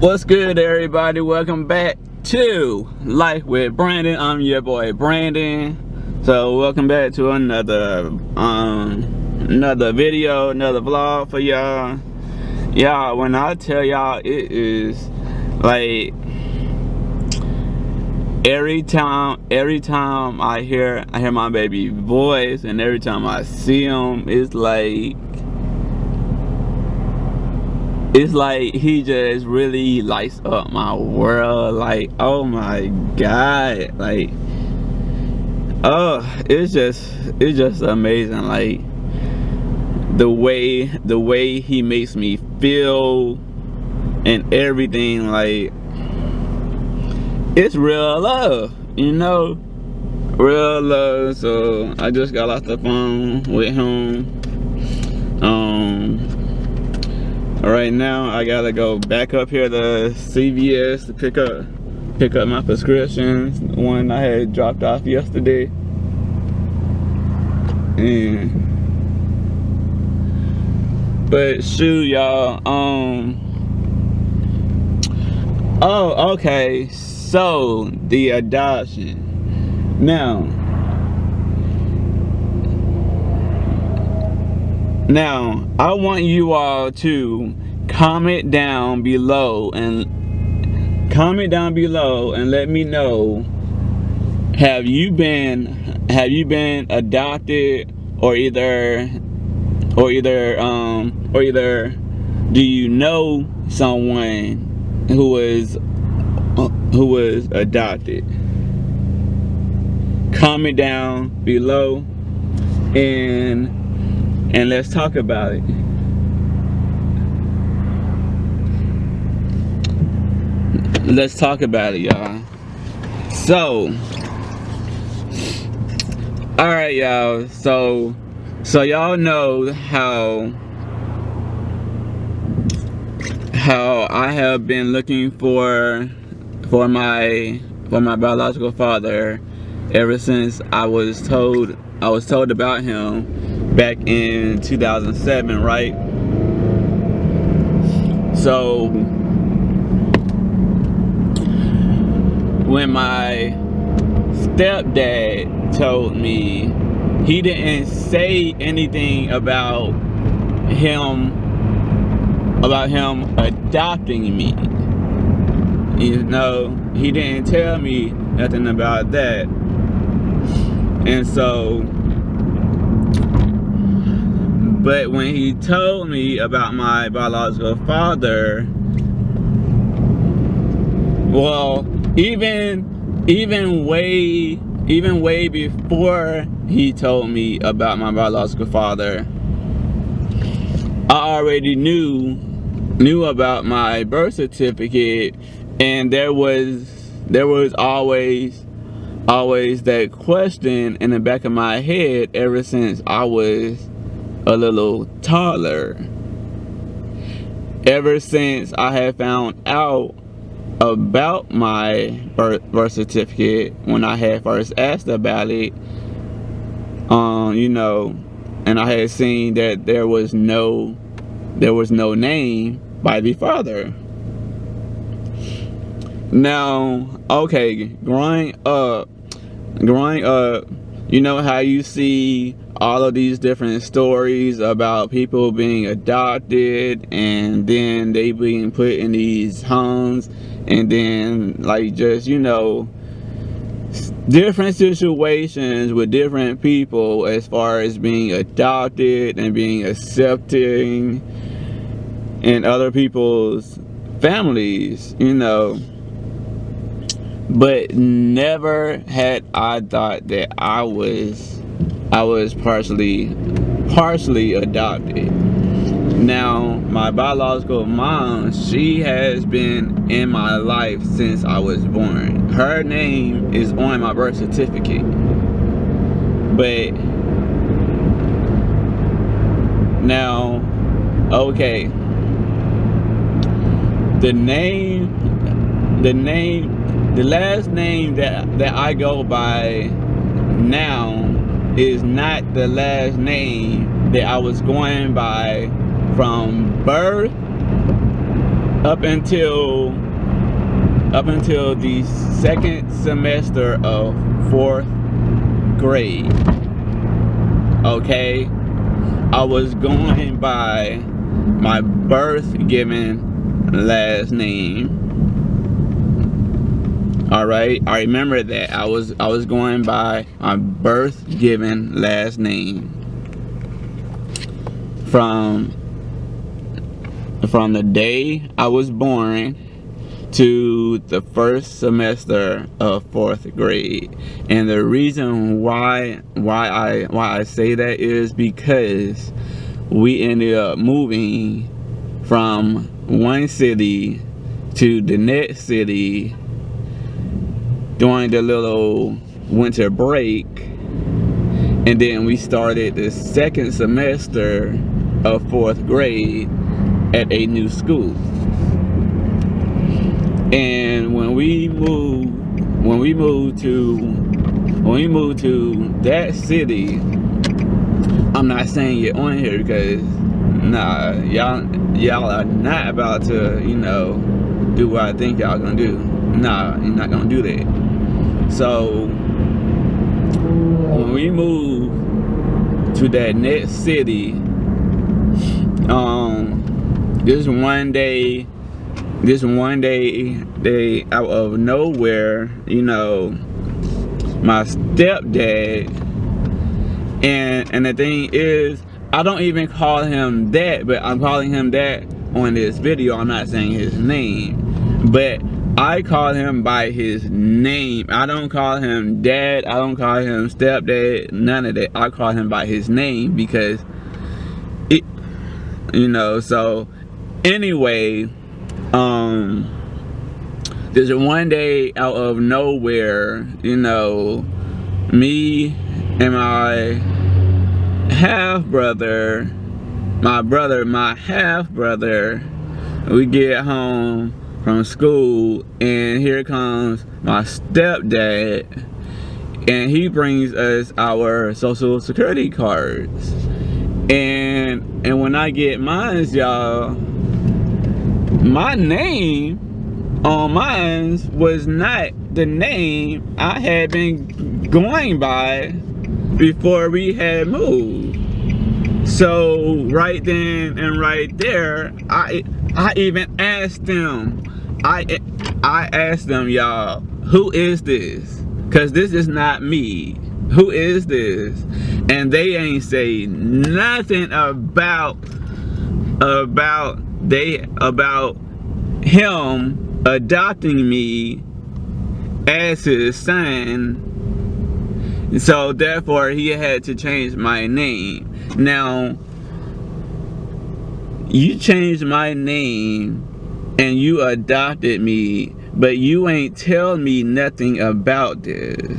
What's good, everybody? Welcome back to Life with Brandon. I'm your boy Brandon. So welcome back to another video, another vlog for y'all. Y'all, when I tell y'all, it is like every time I hear my baby voice, and every time I see him, it's like he just really lights up my world. Like, oh my God, like, oh, it's just amazing. Like the way he makes me feel and everything. Like, it's real love, real love. So I just got off the phone with him. Right now I gotta go back up here to CVS to pick up my prescriptions, the one I had dropped off yesterday. But shoot, y'all, oh, okay, so the adoption. Now, I want you all to comment down below and let me know, have you been adopted, or either do you know someone who was adopted? Comment down below and let's talk about it. Let's talk about it, y'all. So, all right, y'all. So y'all know how I have been looking for my biological father ever since I was told about him back in 2007, right? So when my stepdad told me, he didn't say anything about him adopting me. He didn't tell me nothing about that. And so, but when he told me about my biological father, well, even way before he told me about my biological father, I already knew about my birth certificate, and there was always that question in the back of my head ever since I was a little taller. Ever since I had found out about my birth certificate, when I had first asked about it, and I had seen that there was no name by the father. Now, okay, growing up, you know how you see all of these different stories about people being adopted, and then they being put in these homes, and then like just different situations with different people as far as being adopted and being accepting in other people's families, but never had I thought that I was partially adopted. Now, my biological mom, she has been in my life since I was born. Her name is on my birth certificate. But now, okay, the last name that I go by now is not the last name that I was going by from birth up until the second semester of 4th grade. Okay, I was going by my birth given last name. All right, I remember that I was going by my birth given last name from the day I was born to the first semester of 4th grade. And the reason why I say that is because we ended up moving from one city to the next city during the little winter break, and then we started the second semester of 4th grade at a new school. And when we moved to that city, I'm not saying it on here because nah, y'all are not about to, you know, do what I think y'all gonna do. Nah, you're not gonna do that. So when we moved to that next city, this one day out of nowhere, you know, my stepdad, and the thing is, I don't even call him that, but I'm calling him that on this video. I'm not saying his name, but I call him by his name. I don't call him dad, I don't call him stepdad, none of that. I call him by his name because it, you know. So anyway, there's one day out of nowhere, you know, me and my half-brother, my half-brother, we get home from school, and here comes my stepdad, and he brings us our social security cards. And when I get mine, y'all, my name on mine was not the name I had been going by before we had moved. So right then and right there, I even asked them, I asked them, y'all, who is this? Cause this is not me. Who is this? And they ain't say nothing about him adopting me as his son. So therefore he had to change my name. Now, you changed my name and you adopted me, but you ain't tell me nothing about this.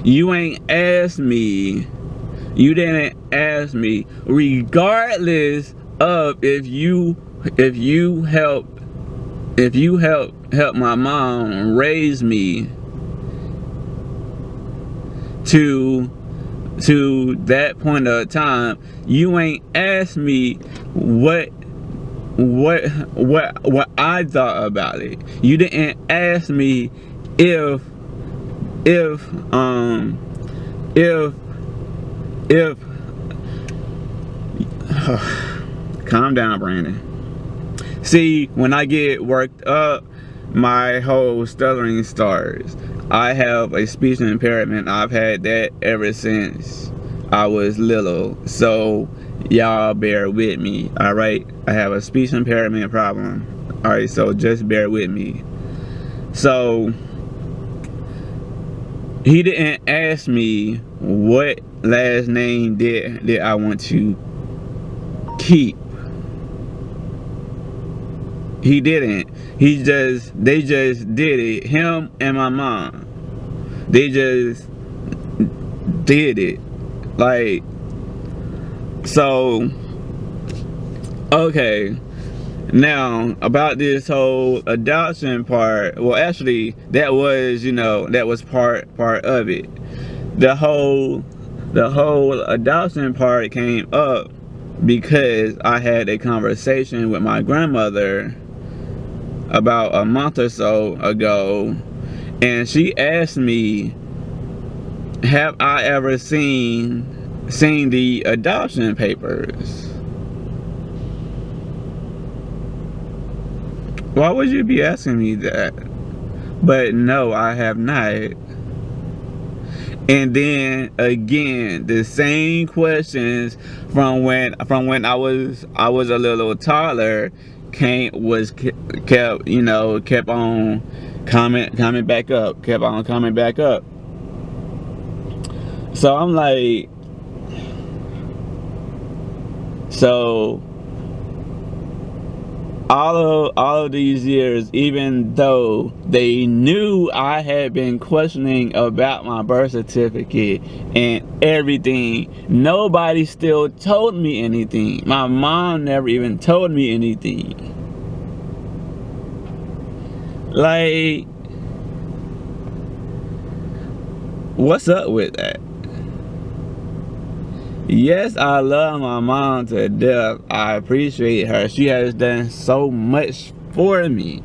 You ain't asked me. You didn't ask me, regardless of if you help my mom raise me to that point of time. You ain't asked me what I thought about it. You didn't ask me if calm down, Brandon. See, when I get worked up, my whole stuttering starts. I have a speech impairment. I've had that ever since I was little. So y'all bear with me, all right? I have a speech impairment problem. All right, so just bear with me. So he didn't ask me what last name did I want to keep. He didn't. They just did it. Him and my mom. They just did it. Like, so, okay. Now, about this whole adoption part, well, actually, that was, you know, that was part of it. The whole adoption part came up because I had a conversation with my grandmother about a month or so ago, and she asked me, have I ever seen the adoption papers? Why would you be asking me that? But no, I have not. And then again, the same questions from when I was a little taller kept on coming back up, kept on coming back up. So I'm like, so all of these years, even though they knew I had been questioning about my birth certificate and everything, nobody still told me anything. My mom never even told me anything. Like, what's up with that? Yes, I love my mom to death. I appreciate her. She has done so much for me.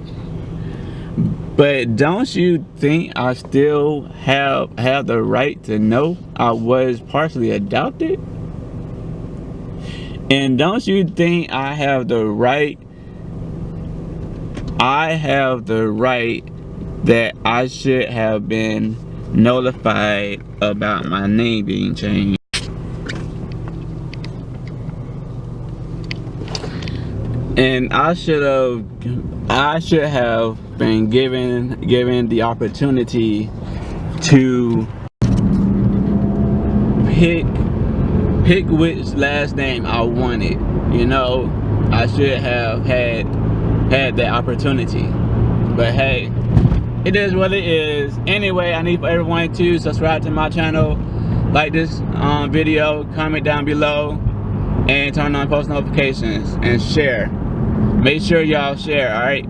But don't you think I still have the right to know I was partially adopted? And don't you think I have the right that I should have been notified about my name being changed? And I should have been given the opportunity to pick which last name I wanted. You know, I should have had that opportunity. But hey, it is what it is. Anyway, I need for everyone to subscribe to my channel, like this video, comment down below, and turn on post notifications and share. Make sure y'all share, alright?